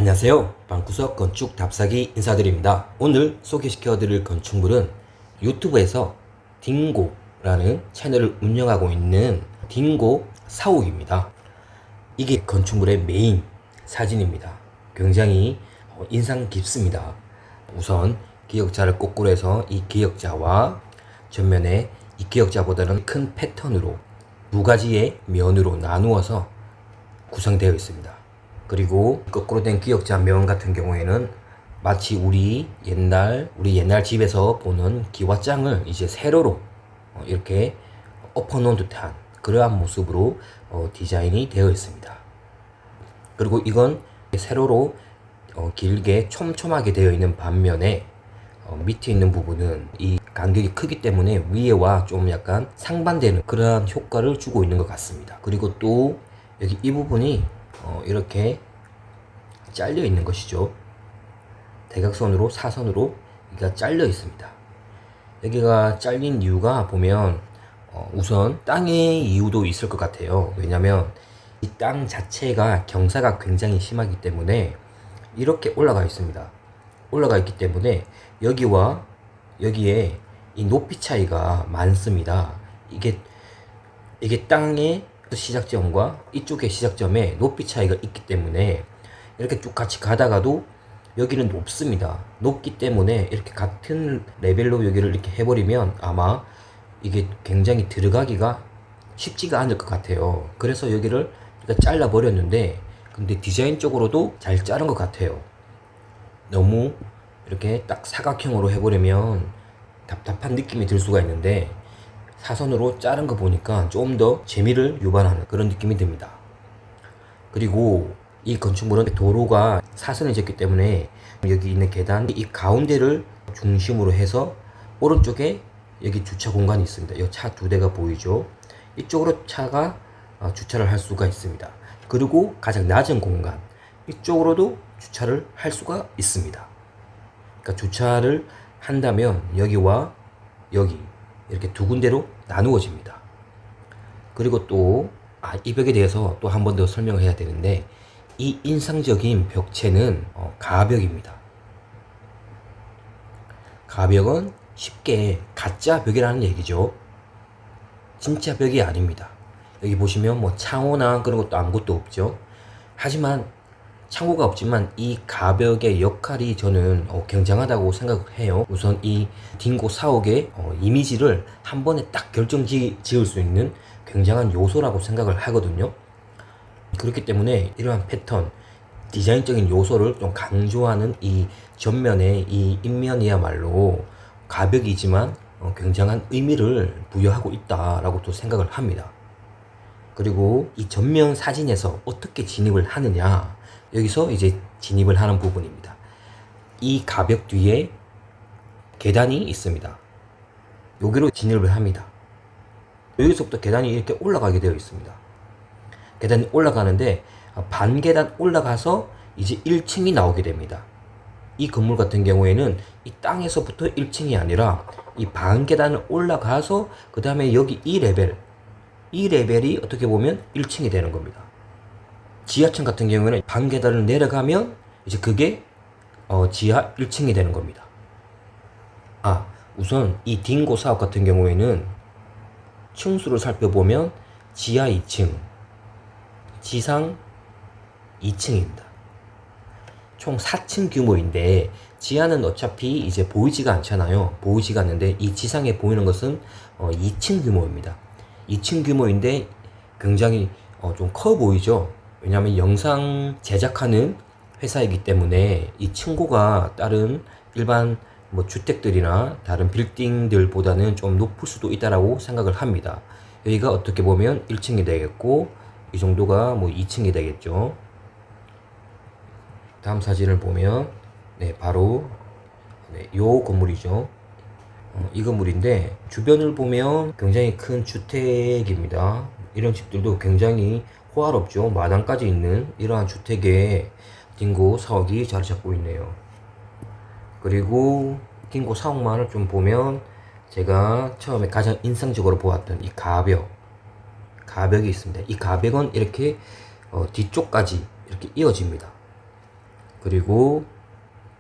안녕하세요. 방구석 건축 답사기 인사드립니다. 오늘 소개시켜 드릴 건축물은 유튜브에서 딩고라는 채널을 운영하고 있는 딩고 사옥입니다. 이게 건축물의 메인 사진입니다. 굉장히 인상 깊습니다. 우선 기역자를 거꾸로 해서 이 기역자와 전면에 이 기역자보다는 큰 패턴으로 두 가지의 면으로 나누어서 구성되어 있습니다. 그리고 거꾸로 된 기역자 면 같은 경우에는 마치 우리 옛날 집에서 보는 기와장을 이제 세로로 이렇게 엎어 놓은 듯한 그러한 모습으로 디자인이 되어 있습니다. 그리고 이건 세로로 길게 촘촘하게 되어 있는 반면에 밑에 있는 부분은 이 간격이 크기 때문에 위에와 좀 약간 상반되는 그러한 효과를 주고 있는 것 같습니다. 그리고 또 여기 이 부분이 이렇게 잘려 있는 것이죠. 대각선으로 사선으로 여기가 잘려 있습니다. 여기가 잘린 이유가 보면 우선 땅의 이유도 있을 것 같아요. 왜냐면 이 땅 자체가 경사가 굉장히 심하기 때문에 이렇게 올라가 있습니다. 올라가 있기 때문에 여기와 여기에 이 높이 차이가 많습니다. 이게 땅의 시작점과 이쪽의 시작점에 높이 차이가 있기 때문에 이렇게 쭉 같이 가다가도 여기는 높습니다. 높기 때문에 이렇게 같은 레벨로 여기를 이렇게 해버리면 아마 이게 굉장히 들어가기가 쉽지가 않을 것 같아요. 그래서 여기를 잘라 버렸는데 근데 디자인적으로도 잘 자른 것 같아요. 너무 이렇게 딱 사각형으로 해버리면 답답한 느낌이 들 수가 있는데 사선으로 자른 거 보니까 좀 더 재미를 유발하는 그런 느낌이 듭니다. 그리고 이 건축물은 도로가 사선이 졌기 때문에 여기 있는 계단 이 가운데를 중심으로 해서 오른쪽에 여기 주차 공간이 있습니다. 이 차 두 대가 보이죠? 이쪽으로 차가 주차를 할 수가 있습니다. 그리고 가장 낮은 공간 이쪽으로도 주차를 할 수가 있습니다. 그러니까 주차를 한다면 여기와 여기 이렇게 두 군데로 나누어집니다. 그리고 또 이 벽에 대해서 또 한 번 더 설명을 해야 되는데 이 인상적인 벽체는 가벽입니다. 가벽은 쉽게 가짜 벽이라는 얘기죠. 진짜 벽이 아닙니다. 여기 보시면 뭐 창호나 그런 것도 아무것도 없죠. 하지만 창호가 없지만 이 가벽의 역할이 저는 굉장하다고 생각해요. 우선 이 딩고 사옥의 이미지를 한 번에 딱 지을 수 있는 굉장한 요소라고 생각을 하거든요. 그렇기 때문에 이러한 패턴, 디자인적인 요소를 좀 강조하는 이 전면의 이 인면이야말로 가벽이지만 굉장한 의미를 부여하고 있다라고 또 생각을 합니다. 그리고 이 전면 사진에서 어떻게 진입을 하느냐, 여기서 이제 진입을 하는 부분입니다. 이 가벽 뒤에 계단이 있습니다. 여기로 진입을 합니다. 여기서부터 계단이 이렇게 올라가게 되어 있습니다. 계단이 올라가는데 반 계단 올라가서 이제 1층이 나오게 됩니다. 이 건물 같은 경우에는 이 땅에서부터 1층이 아니라 이 반 계단을 올라가서 그 다음에 여기 이 레벨이 어떻게 보면 1층이 되는 겁니다. 지하층 같은 경우에는 반 계단을 내려가면 이제 그게 지하 1층이 되는 겁니다. 우선 이 딩고 사업 같은 경우에는 층수를 살펴보면 지하 2층, 지상 2층입니다. 총 4층 규모인데 지하는 어차피 이제 보이지가 않잖아요. 보이지가 않는데 이 지상에 보이는 것은 2층 규모입니다. 2층 규모인데 굉장히 좀 커 보이죠. 왜냐하면 영상 제작하는 회사이기 때문에 이 층고가 다른 일반 뭐 주택들이나 다른 빌딩들보다는 좀 높을 수도 있다라고 생각을 합니다. 여기가 어떻게 보면 1층이 되겠고 이 정도가 뭐 2층이 되겠죠. 다음 사진을 보면 바로 요 건물이죠. 이 건물인데 주변을 보면 굉장히 큰 주택입니다. 이런 집들도 굉장히 호화롭죠. 마당까지 있는 이러한 주택에 딩고 사옥이 자리 잡고 있네요. 그리고 딩고 사옥만을 좀 보면 제가 처음에 가장 인상적으로 보았던 이 가벽이 있습니다. 이 가벽은 이렇게 뒤쪽까지 이렇게 이어집니다. 그리고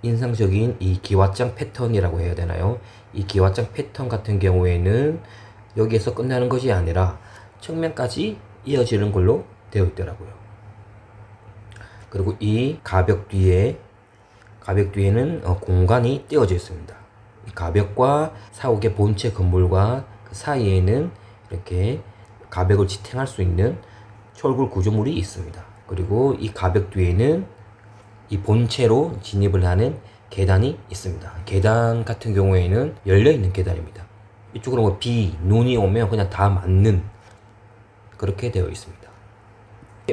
인상적인 이 기와장 패턴이라고 해야 되나요? 이 기와장 패턴 같은 경우에는 여기에서 끝나는 것이 아니라 측면까지 이어지는 걸로 되어 있더라고요. 그리고 이 가벽 뒤에는 공간이 떼어져 있습니다. 이 가벽과 사옥의 본체 건물과 그 사이에는 이렇게 가벽을 지탱할 수 있는 철골 구조물이 있습니다. 그리고 이 가벽 뒤에는 이 본체로 진입을 하는 계단이 있습니다. 계단 같은 경우에는 열려있는 계단입니다. 이쪽으로 뭐 비, 눈이 오면 그냥 다 맞는 그렇게 되어 있습니다.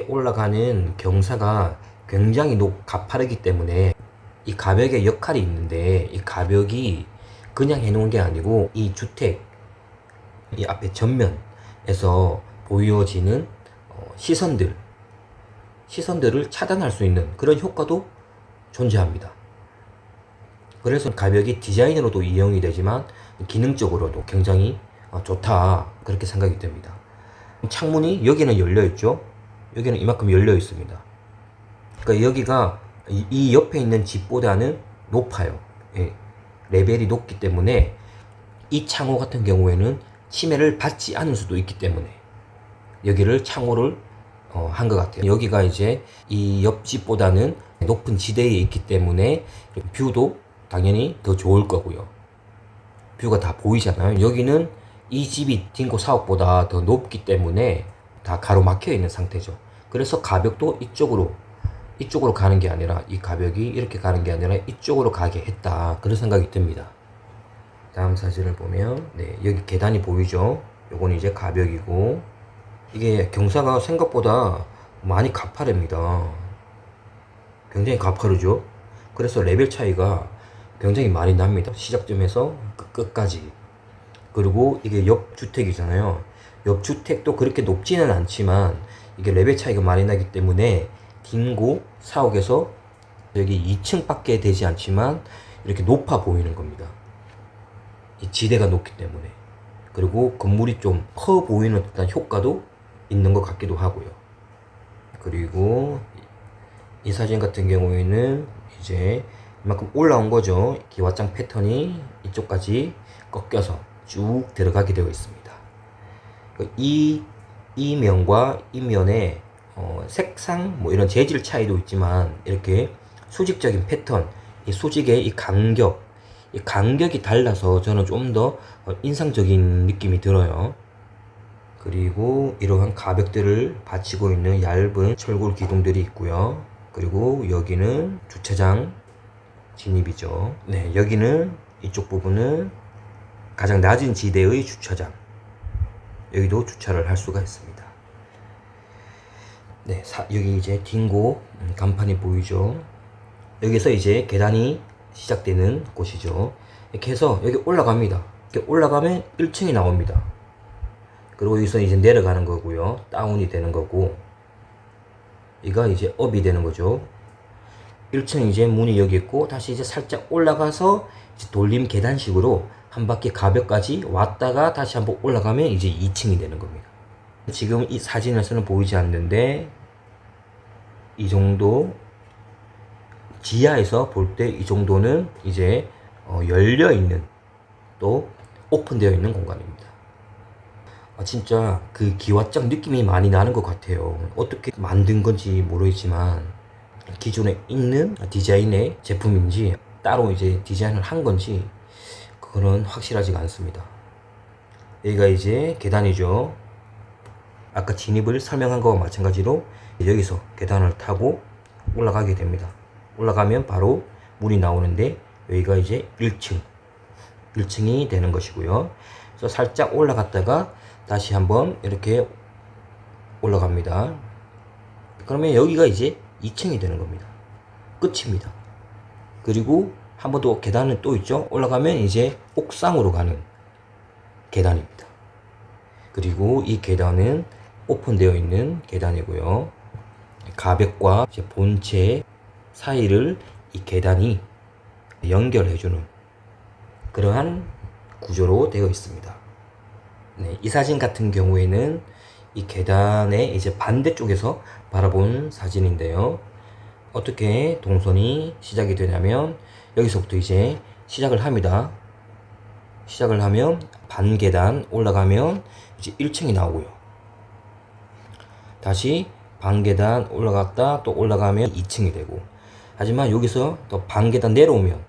올라가는 경사가 굉장히 가파르기 때문에 이 가벽의 역할이 있는데, 이 가벽이 그냥 해놓은 게 아니고 이 주택 이 앞에 전면에서 보여지는 시선들을 차단할 수 있는 그런 효과도 존재합니다. 그래서 가벽이 디자인으로도 이용이 되지만 기능적으로도 굉장히 좋다, 그렇게 생각이 됩니다. 창문이 여기는 열려 있죠. 여기는 이만큼 열려 있습니다. 그러니까 여기가 이 옆에 있는 집보다는 높아요. 예. 레벨이 높기 때문에 이 창호 같은 경우에는 침해를 받지 않을 수도 있기 때문에 여기를 창호를 한 것 같아요. 여기가 이제 이 옆집보다는 높은 지대에 있기 때문에 뷰도 당연히 더 좋을 거고요. 뷰가 다 보이잖아요. 여기는 이 집이 딩고 사옥보다 더 높기 때문에 다 가로막혀 있는 상태죠. 그래서 가벽도 이쪽으로 가는 게 아니라, 이 가벽이 이렇게 가는 게 아니라 이쪽으로 가게 했다, 그런 생각이 듭니다. 다음 사진을 보면 여기 계단이 보이죠. 요건 이제 가벽이고, 이게 경사가 생각보다 많이 가파릅니다. 굉장히 가파르죠. 그래서 레벨 차이가 굉장히 많이 납니다. 시작점에서 끝까지. 그리고 이게 옆 주택이잖아요. 옆 주택도 그렇게 높지는 않지만 이게 레벨 차이가 많이 나기 때문에 딩고 사옥에서 여기 2층밖에 되지 않지만 이렇게 높아 보이는 겁니다. 이 지대가 높기 때문에. 그리고 건물이 좀 커 보이는 듯한 효과도 있는 것 같기도 하고요. 그리고 이 사진 같은 경우에는 이제 이만큼 올라온 거죠. 기와장 패턴이 이쪽까지 꺾여서 쭉 들어가게 되어 있습니다. 이 면과 이 면의 색상 뭐 이런 재질 차이도 있지만 이렇게 수직적인 패턴, 이 수직의 이 간격이 달라서 저는 좀 더 인상적인 느낌이 들어요. 그리고 이러한 가벽들을 받치고 있는 얇은 철골 기둥들이 있고요. 그리고 여기는 주차장 진입이죠. 네, 여기는 이쪽 부분은 가장 낮은 지대의 주차장. 여기도 주차를 할 수가 있습니다. 네, 여기 이제 딩고 간판이 보이죠. 여기서 이제 계단이 시작되는 곳이죠. 이렇게 해서 여기 올라갑니다. 이렇게 올라가면 1층이 나옵니다. 그리고 여기서 이제 내려가는 거고요. 다운이 되는 거고, 이가 이제 업이 되는 거죠. 1층 이제 문이 여기 있고, 다시 이제 살짝 올라가서 이제 돌림 계단식으로 한 바퀴 가벽까지 왔다가 다시 한번 올라가면 이제 2층이 되는 겁니다. 지금 이 사진에서는 보이지 않는데, 이 정도 지하에서 볼 때 이 정도는 이제 열려 있는, 또 오픈되어 있는 공간입니다. 진짜 그 기와장 느낌이 많이 나는 것 같아요. 어떻게 만든 건지 모르겠지만 기존에 있는 디자인의 제품인지 따로 이제 디자인을 한 건지 그거는 확실하지가 않습니다. 여기가 이제 계단이죠. 아까 진입을 설명한 거와 마찬가지로 여기서 계단을 타고 올라가게 됩니다. 올라가면 바로 문이 나오는데 여기가 이제 1층이 되는 것이고요. 그래서 살짝 올라갔다가 다시 한번 이렇게 올라갑니다. 그러면 여기가 이제 2층이 되는 겁니다. 끝입니다. 그리고 한 번 더 계단은 또 있죠. 올라가면 이제 옥상으로 가는 계단입니다. 그리고 이 계단은 오픈되어 있는 계단이고요. 가벽과 이제 본체 사이를 이 계단이 연결해주는 그러한 구조로 되어 있습니다. 네, 이 사진 같은 경우에는 이 계단의 이제 반대쪽에서 바라본 사진인데요. 어떻게 동선이 시작이 되냐면 여기서부터 이제 시작을 합니다. 시작을 하면 반 계단 올라가면 이제 1층이 나오고요. 다시 반 계단 올라갔다 또 올라가면 2층이 되고, 하지만 여기서 또 반 계단 내려오면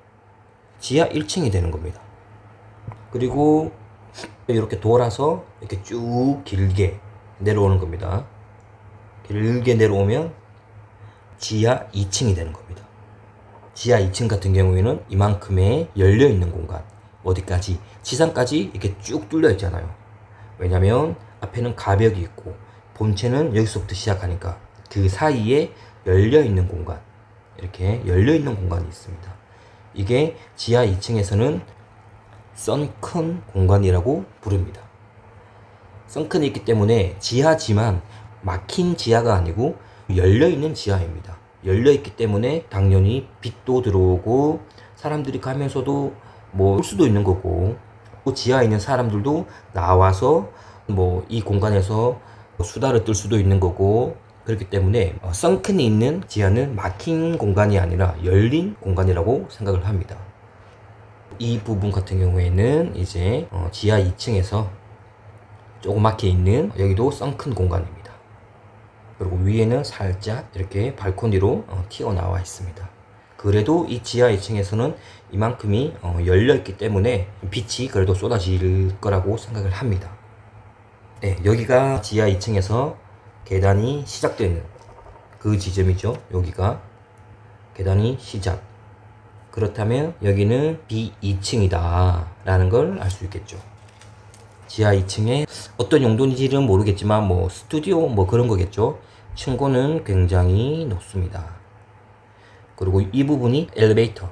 지하 1층이 되는 겁니다. 그리고 이렇게 돌아서 이렇게 쭉 길게 내려오는 겁니다. 길게 내려오면 지하 2층이 되는 겁니다. 지하 2층 같은 경우에는 이만큼의 열려있는 공간, 어디까지? 지상까지 이렇게 쭉 뚫려 있잖아요. 왜냐면 앞에는 가벽이 있고 본체는 여기서부터 시작하니까 그 사이에 열려있는 공간, 이렇게 열려있는 공간이 있습니다. 이게 지하 2층에서는 썬큰 공간이라고 부릅니다. 썬큰이 있기 때문에 지하지만 막힌 지하가 아니고 열려있는 지하입니다. 열려있기 때문에 당연히 빛도 들어오고 사람들이 가면서도 뭐 볼 수도 있는 거고, 또 지하에 있는 사람들도 나와서 뭐 이 공간에서 수다를 떨 수도 있는 거고, 그렇기 때문에 썬큰이 있는 지하는 막힌 공간이 아니라 열린 공간이라고 생각을 합니다. 이 부분 같은 경우에는 이제 지하 2층에서 조그맣게 있는 여기도 썬큰 공간입니다. 그리고 위에는 살짝 이렇게 발코니로 튀어나와 있습니다. 그래도 이 지하 2층에서는 이만큼이 열려있기 때문에 빛이 그래도 쏟아질 거라고 생각을 합니다. 네, 여기가 지하 2층에서 계단이 시작되는 그 지점이죠. 여기가 계단이 시작. 그렇다면 여기는 B2층이다 라는 걸 알 수 있겠죠. 지하 2층에 어떤 용도인지는 모르겠지만 뭐 스튜디오 뭐 그런 거겠죠. 층고는 굉장히 높습니다. 그리고 이 부분이 엘리베이터,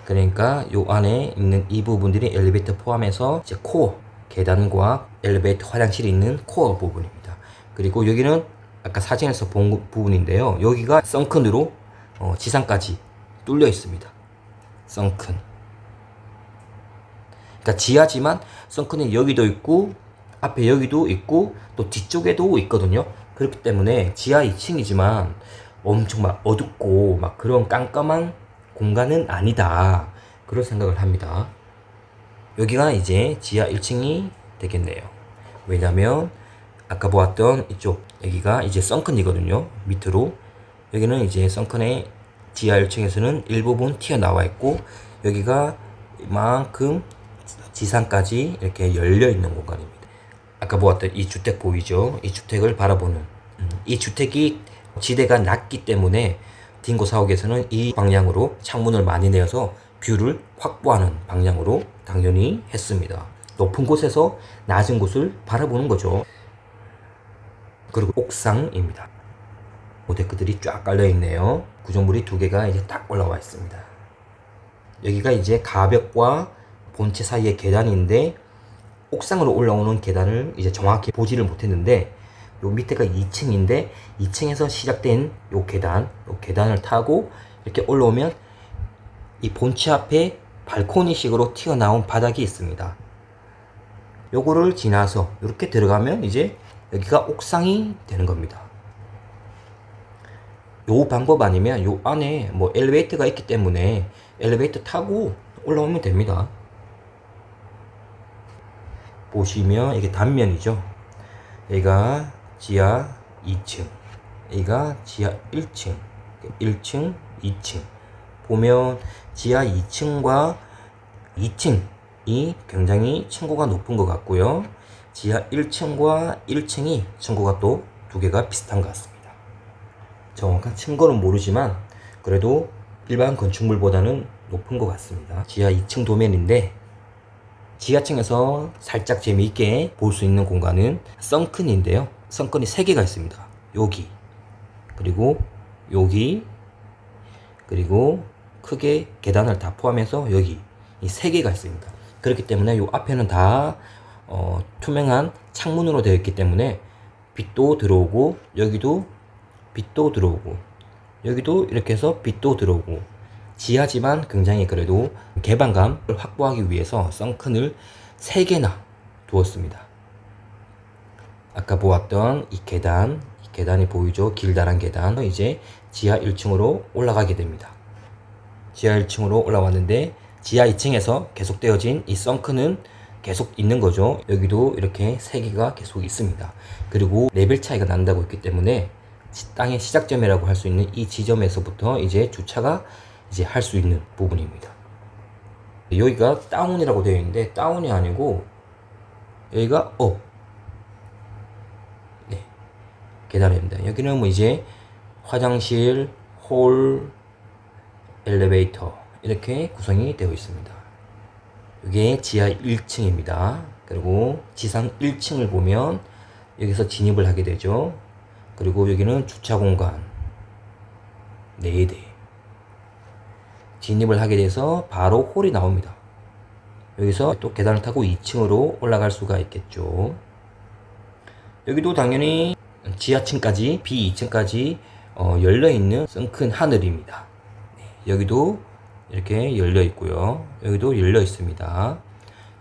그러니까 요 안에 있는 이 부분들이 엘리베이터 포함해서 이제 코어, 계단과 엘리베이터 화장실이 있는 코어 부분입니다. 그리고 여기는 아까 사진에서 본 부분인데요. 여기가 썬큰으로 지상까지 뚫려 있습니다. 썬큰. 그러니까 지하지만 썬큰이 여기도 있고 앞에 여기도 있고 또 뒤쪽에도 있거든요. 그렇기 때문에 지하 2층이지만 엄청 막 어둡고 막 그런 깜깜한 공간은 아니다, 그런 생각을 합니다. 여기가 이제 지하 1층이 되겠네요. 왜냐면 아까 보았던 이쪽 여기가 이제 썬큰이거든요. 밑으로 여기는 이제 썬큰의 지하 1층에서는 일부분 튀어나와 있고, 여기가 이만큼 지상까지 이렇게 열려 있는 공간입니다. 아까 보았던 이 주택 보이죠? 이 주택을 바라보는 이 주택이 지대가 낮기 때문에 딩고 사옥에서는 이 방향으로 창문을 많이 내어서 뷰를 확보하는 방향으로 당연히 했습니다. 높은 곳에서 낮은 곳을 바라보는 거죠. 그리고 옥상입니다. 데크들이 쫙 깔려 있네요. 구조물이 두 개가 이제 딱 올라와 있습니다. 여기가 이제 가벽과 본체 사이의 계단인데, 옥상으로 올라오는 계단을 이제 정확히 보지를 못했는데, 요 밑에가 2층인데 2층에서 시작된 요 계단을 타고 이렇게 올라오면 이 본체 앞에 발코니식으로 튀어나온 바닥이 있습니다. 요거를 지나서 이렇게 들어가면 이제 여기가 옥상이 되는 겁니다. 요 방법 아니면 요 안에 뭐 엘리베이터가 있기 때문에 엘리베이터 타고 올라오면 됩니다. 보시면 이게 단면이죠. 여기가 지하 2층, 여기가 지하 1층, 1층, 2층. 보면 지하 2층과 2층이 굉장히 층고가 높은 것 같고요. 지하 1층과 1층이 층고가 또 두 개가 비슷한 것 같습니다. 정확한 층고는 모르지만 그래도 일반 건축물보다는 높은 것 같습니다. 지하 2층 도면인데, 지하층에서 살짝 재미있게 볼 수 있는 공간은 썬큰인데요. 썬큰이 3개가 있습니다. 여기, 그리고 여기, 그리고 크게 계단을 다 포함해서 여기, 이 3개가 있습니다. 그렇기 때문에 이 앞에는 다 투명한 창문으로 되어 있기 때문에 빛도 들어오고, 여기도 빛도 들어오고, 여기도 이렇게 해서 빛도 들어오고, 지하지만 굉장히 그래도 개방감을 확보하기 위해서 썬큰을 3개나 두었습니다. 아까 보았던 이 계단이 보이죠? 길다란 계단. 이제 지하 1층으로 올라가게 됩니다. 지하 1층으로 올라왔는데 지하 2층에서 계속되어진 이 썬크는 계속 있는 거죠. 여기도 이렇게 3개가 계속 있습니다. 그리고 레벨 차이가 난다고 했기 때문에 땅의 시작점이라고 할 수 있는 이 지점에서부터 이제 주차가 이제 할 수 있는 부분입니다. 여기가 다운이라고 되어 있는데 다운이 아니고 여기가 업. 네, 계단입니다. 여기는 뭐 이제 화장실, 홀, 엘리베이터 이렇게 구성이 되어 있습니다. 이게 지하 1층입니다. 그리고 지상 1층을 보면 여기서 진입을 하게 되죠. 그리고 여기는 주차 공간 4대. 진입을 하게 돼서 바로 홀이 나옵니다. 여기서 또 계단을 타고 2층으로 올라갈 수가 있겠죠. 여기도 당연히 지하층까지 B2층까지 열려있는 큰 하늘입니다. 여기도 이렇게 열려 있고요. 여기도 열려 있습니다.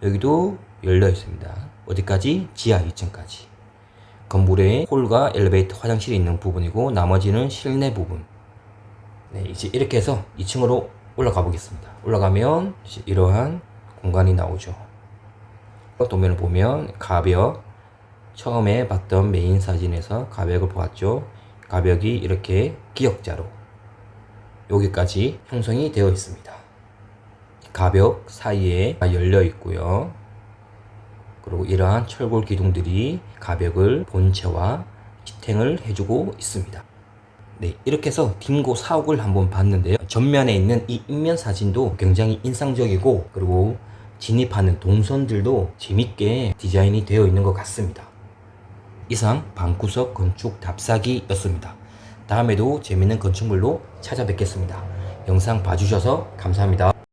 여기도 열려 있습니다. 어디까지? 지하 2층까지. 건물에 홀과 엘리베이터, 화장실이 있는 부분이고 나머지는 실내 부분. 네, 이제 이렇게 해서 2층으로 올라가 보겠습니다. 올라가면 이제 이러한 공간이 나오죠. 도면을 보면 가벽, 처음에 봤던 메인 사진에서 가벽을 보았죠. 가벽이 이렇게 기역자로 여기까지 형성이 되어 있습니다. 가벽 사이에 열려 있고요. 그리고 이러한 철골 기둥들이 가벽을 본체와 지탱을 해주고 있습니다. 네, 이렇게 해서 딩고 사옥을 한번 봤는데요. 전면에 있는 이 인면 사진도 굉장히 인상적이고 그리고 진입하는 동선들도 재밌게 디자인이 되어 있는 것 같습니다. 이상 방구석 건축 답사기였습니다. 다음에도 재밌는 건축물로 찾아뵙겠습니다. 영상 봐주셔서 감사합니다.